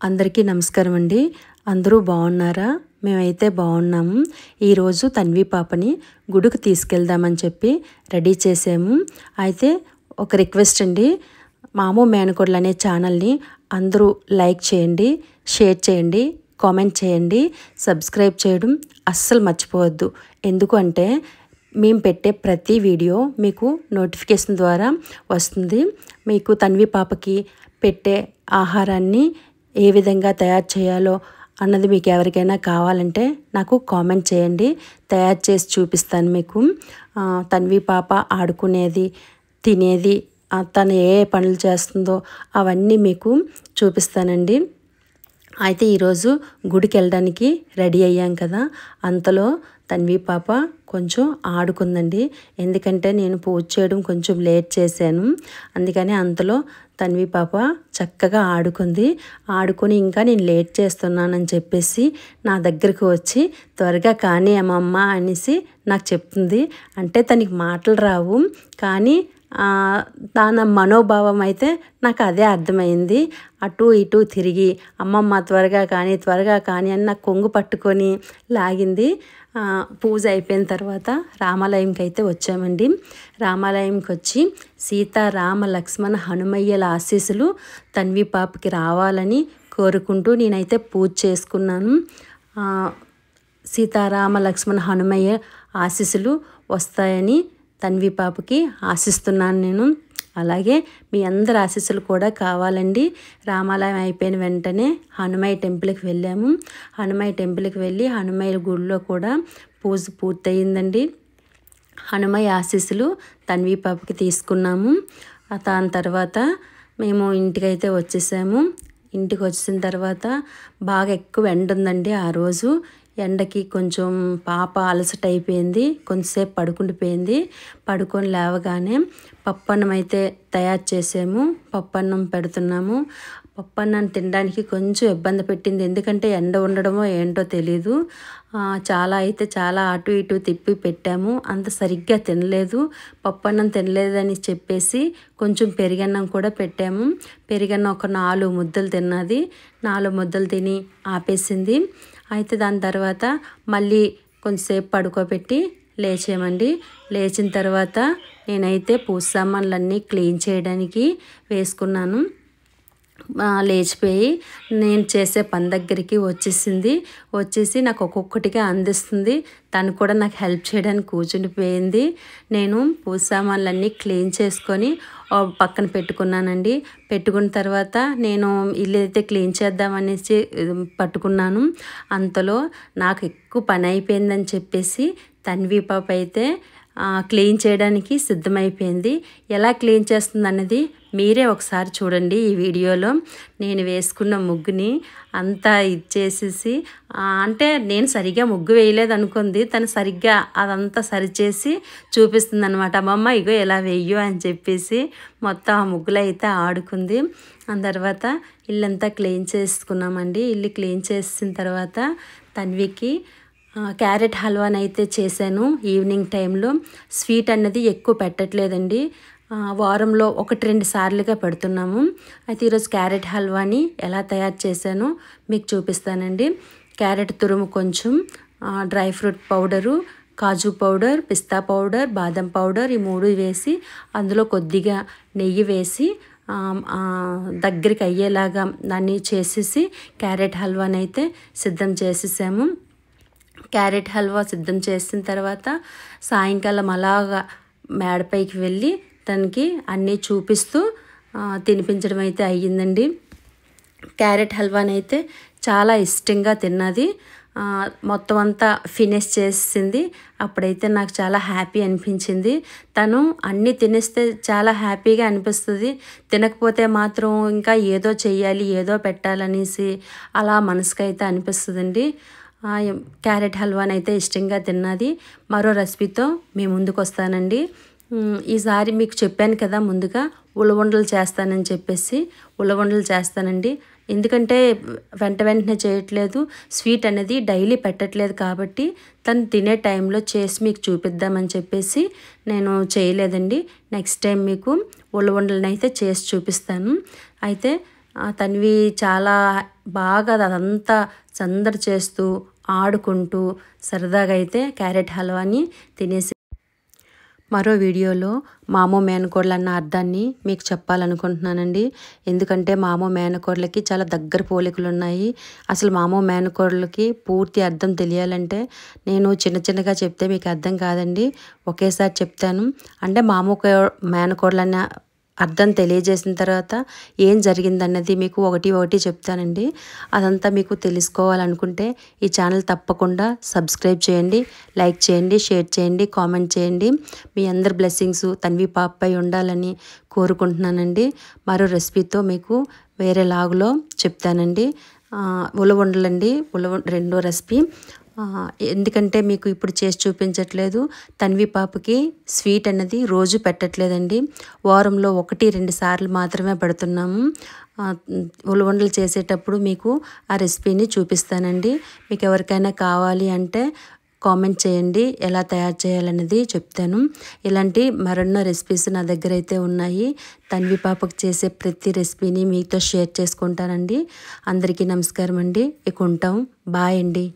అందరికీ నమస్కారం అండి. అందరూ బాగున్నారా? మేమైతే బాగున్నాము. ఈరోజు తన్వి పాపని గుడికి తీసుకెళ్దామని చెప్పి రెడీ చేసాము. అయితే ఒక రిక్వెస్ట్ అండి, మాము మేనకోడలు అనే ఛానల్ని అందరూ లైక్ చేయండి, షేర్ చేయండి, కామెంట్ చేయండి, సబ్స్క్రైబ్ చేయడం అస్సలు మర్చిపోవద్దు. ఎందుకు అంటే మేము పెట్టే ప్రతి వీడియో మీకు నోటిఫికేషన్ ద్వారా వస్తుంది. మీకు తన్వి పాపకి పెట్టే ఆహారాన్ని ఏ విధంగా తయారు చేయాలో అన్నది మీకు ఎవరికైనా కావాలంటే నాకు కామెంట్ చేయండి, తయారు చేసి చూపిస్తాను మీకు. తన్వి పాప ఆడుకునేది, తినేది, తను ఏ పనులు చేస్తుందో అవన్నీ మీకు చూపిస్తానండి. అయితే ఈరోజు గుడికి వెళ్ళడానికి రెడీ అయ్యాం కదా, అంతలో తన్వి పాప కొంచెం ఆడుకుందండి. ఎందుకంటే నేను పూజ చేయడం కొంచెం లేట్ చేశాను, అందుకని అంతలో తన్వి పాప చక్కగా ఆడుకుంది. ఆడుకొని ఇంకా నేను లేట్ చేస్తున్నానని చెప్పేసి నా దగ్గరకు వచ్చి త్వరగా కానీ అమ్మమ్మ అనేసి నాకు చెప్తుంది. అంటే తనకి మాటలు రావు, కానీ తన మనోభావం అయితే నాకు అదే అర్థమైంది. అటు ఇటు తిరిగి అమ్మమ్మ త్వరగా కానీ అని నాకు కొంగు పట్టుకొని లాగింది. పూజ అయిపోయిన తర్వాత రామాలయంకి అయితే వచ్చామండి. రామాలయంకి వచ్చి సీతారామ లక్ష్మణ హనుమయ్యల ఆశీస్సులు తన్వి పాపకి రావాలని కోరుకుంటూ నేనైతే పూజ చేసుకున్నాను. సీతారామ లక్ష్మణ హనుమయ్య ఆశీస్సులు వస్తాయని తన్వి పాపకి ఆశిస్తున్నాను నేను. అలాగే మీ అందరి ఆశీస్సులు కూడా కావాలండి. రామాలయం అయిపోయిన వెంటనే హనుమయ్య టెంపుల్కి వెళ్ళాము. హనుమయ్య టెంపుల్కి వెళ్ళి హనుమయ్య గుడిలో కూడా పూజ పూర్తయిందండి. హనుమయ్య ఆశీస్సులు తన్వి పాపకి తీసుకున్నాము. దాని తర్వాత మేము ఇంటికైతే వచ్చేసాము. ఇంటికి వచ్చిన తర్వాత బాగా ఎక్కువ ఎండ ఉందండి. ఆ రోజు ఎండకి కొంచెం పాప అలసట అయిపోయింది, కొంచెంసేపు పడుకుండిపోయింది. పడుకొని లేవగానే పప్పన్నం అయితే తయారు చేసాము. పప్పన్నం పెడుతున్నాము. పప్పన్నం తినడానికి కొంచెం ఇబ్బంది పెట్టింది, ఎందుకంటే ఎండ ఉండడమో ఏంటో తెలీదు. చాలా అటు ఇటు తిప్పి పెట్టాము, అంత సరిగ్గా తినలేదు. పప్పన్నం తినలేదని చెప్పేసి కొంచెం పెరుగన్నం కూడా పెట్టాము. పెరుగన్నం ఒక 4 ముద్దలు తిన్నది. 4 ముద్దలు తిని ఆపేసింది. అయితే దాని తర్వాత మళ్ళీ కొంచెంసేపు పడుకోబెట్టి లేచామండి. లేచిన తర్వాత నేనైతే పూజ సామాన్లన్నీ క్లీన్ చేయడానికి వేసుకున్నాను. లేచిపోయి నేను చేసే పని దగ్గరికి వచ్చేసి నాకు ఒక్కొక్కటిగా అందిస్తుంది. తను కూడా నాకు హెల్ప్ చేయడానికి కూర్చుండిపోయింది. నేను పూజ సామాన్లన్నీ క్లీన్ చేసుకొని పక్కన పెట్టుకున్నానండి. పెట్టుకున్న తర్వాత నేను ఇల్లు అయితే క్లీన్ చేద్దామనేసి పట్టుకున్నాను. అంతలో నాకు ఎక్కువ పని అయిపోయిందని చెప్పేసి తన్వి పాప అయితే క్లీన్ చేయడానికి సిద్ధమైపోయింది. ఎలా క్లీన్ చేస్తుంది అన్నది మీరే ఒకసారి చూడండి ఈ వీడియోలో. నేను వేసుకున్న ముగ్గుని అంతా ఇచ్చేసేసి, అంటే నేను సరిగ్గా ముగ్గు వేయలేదు అనుకుంది, తను సరిగ్గా అదంతా సరిచేసి చూపిస్తుంది అనమాట. అమ్మమ్మ ఇగో ఎలా వేయు అని చెప్పేసి మొత్తం ఆ ముగ్గులు అయితే ఆడుకుంది. ఆ తర్వాత ఇల్లంతా క్లీన్ చేసుకున్నామండి. ఇల్లు క్లీన్ చేసిన తర్వాత తన్వికి క్యారెట్ హల్వాని అయితే చేశాను ఈవినింగ్ టైంలో. స్వీట్ అన్నది ఎక్కువ పెట్టట్లేదండి, వారంలో 1-2 సార్లుగా పెడుతున్నాము. అయితే ఈరోజు క్యారెట్ హల్వాని ఎలా తయారు చేశానో మీకు చూపిస్తానండి. క్యారెట్ తురుము కొంచెం, డ్రై ఫ్రూట్ పౌడరు, కాజు పౌడర్, పిస్తా పౌడర్, బాదం పౌడర్, ఈ 3 వేసి అందులో కొద్దిగా నెయ్యి వేసి దగ్గరికి అయ్యేలాగా దాన్ని చేసేసి క్యారెట్ హల్వాని అయితే సిద్ధం చేసేసాము. క్యారెట్ హల్వా సిద్ధం చేసిన తర్వాత సాయంకాలం అలాగా మేడపైకి వెళ్ళి తనకి అన్నీ చూపిస్తూ తినిపించడం అయితే అయ్యిందండి. క్యారెట్ హల్వాని అయితే చాలా ఇష్టంగా తిన్నది. మొత్తం అంతా ఫినిష్ చేసింది. అప్పుడైతే నాకు చాలా హ్యాపీ అనిపించింది. తను అన్నీ తినేస్తే చాలా హ్యాపీగా అనిపిస్తుంది, తినకపోతే మాత్రం ఇంకా ఏదో చెయ్యాలి, ఏదో పెట్టాలనేసి అలా మనసుకైతే అనిపిస్తుందండి. క్యారెట్ హల్వాని అయితే ఇష్టంగా తిన్నది. మరో రెసిపీతో మీ ముందుకు వస్తానండి. ఈసారి మీకు చెప్పాను కదా ముందుగా ఉలవండలు చేస్తానని చెప్పేసి, ఉలవండలు చేస్తానండి. ఎందుకంటే వెంటనే చేయట్లేదు, స్వీట్ అనేది డైలీ పెట్టట్లేదు కాబట్టి తను తినే టైంలో చేసి మీకు చూపిద్దామని చెప్పేసి నేను చేయలేదండి. నెక్స్ట్ టైం మీకు ఉలవండలను అయితే చేసి చూపిస్తాను. అయితే తన్వి చాలా బాగా అదంతా సందడి చేస్తూ ఆడుకుంటూ సరదాగా అయితే క్యారెట్ హల్వాని తినేసి మరో వీడియోలో మామో మేనకోడలు అన్న అర్థాన్ని మీకు చెప్పాలనుకుంటున్నానండి. ఎందుకంటే మామో మేనకోడలకి చాలా దగ్గర పోలికలు ఉన్నాయి. అసలు మామో మేనకోడలకి పూర్తి అర్థం తెలియాలంటే నేను చిన్నగా చెప్తే మీకు అర్థం కాదండి. ఒకేసారి చెప్తాను. అంటే మామో మేనకోడలు అన్న అర్థం తెలియజేసిన తర్వాత ఏం జరిగిందన్నది మీకు ఒకటి చెప్తానండి. అదంతా మీకు తెలుసుకోవాలనుకుంటే ఈ ఛానల్ తప్పకుండా సబ్స్క్రైబ్ చేయండి, లైక్ చేయండి, షేర్ చేయండి, కామెంట్ చేయండి. మీ అందరి బ్లెస్సింగ్స్ తన్వి పాపపై ఉండాలని కోరుకుంటున్నానండి. మరో రెసిపీతో మీకు వేరే లాగులో చెప్తానండి. ఉలవండలండి, రెండో రెసిపీ. ఎందుకంటే మీకు ఇప్పుడు చేసి చూపించట్లేదు. తన్వి పాపకి స్వీట్ అన్నది రోజు పెట్టట్లేదండి. వారంలో 1-2 సార్లు మాత్రమే పెడుతున్నాము. ఉలవండలు చేసేటప్పుడు మీకు ఆ రెసిపీని చూపిస్తానండి. మీకు ఎవరికైనా కావాలి అంటే కామెంట్ చేయండి, ఎలా తయారు చేయాలన్నది చెప్తాను. ఇలాంటి మరెన్నో రెసిపీస్ నా దగ్గర అయితే ఉన్నాయి. తన్వి పాపకు చేసే ప్రతి రెసిపీని మీతో షేర్ చేసుకుంటానండి. అందరికీ నమస్కారం అండి. ఇక ఉంటాం. బాయ్ అండి.